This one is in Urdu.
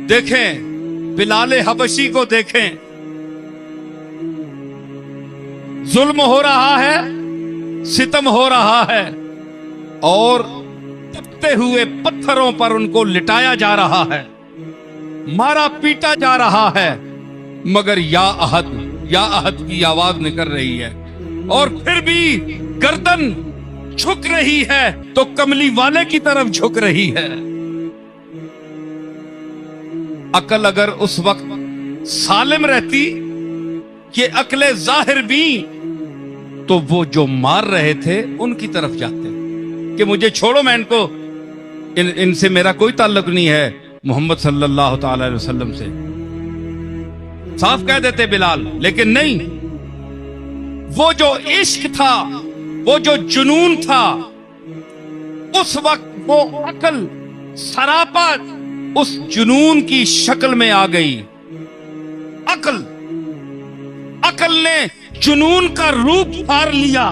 دیکھیں بلال حبشی کو دیکھیں، ظلم ہو رہا ہے، ستم ہو رہا ہے، اور تپتے ہوئے پتھروں پر ان کو لٹایا جا رہا ہے، مارا پیٹا جا رہا ہے، مگر یا احد کی آواز نکل رہی ہے، اور پھر بھی گردن جھک رہی ہے تو کملی والے کی طرف جھک رہی ہے۔ عقل اگر اس وقت سالم رہتی، یہ عقل ظاہر بھی، تو وہ جو مار رہے تھے ان کی طرف جاتے کہ مجھے چھوڑو، میں ان سے میرا کوئی تعلق نہیں ہے، محمد صلی اللہ تعالی علیہ وسلم سے صاف کہہ دیتے بلال۔ لیکن نہیں، وہ جو عشق تھا، وہ جو جنون تھا، اس وقت وہ عقل سراپا اس جنون کی شکل میں آ گئی۔ عقل نے جنون کا روپ دھار لیا۔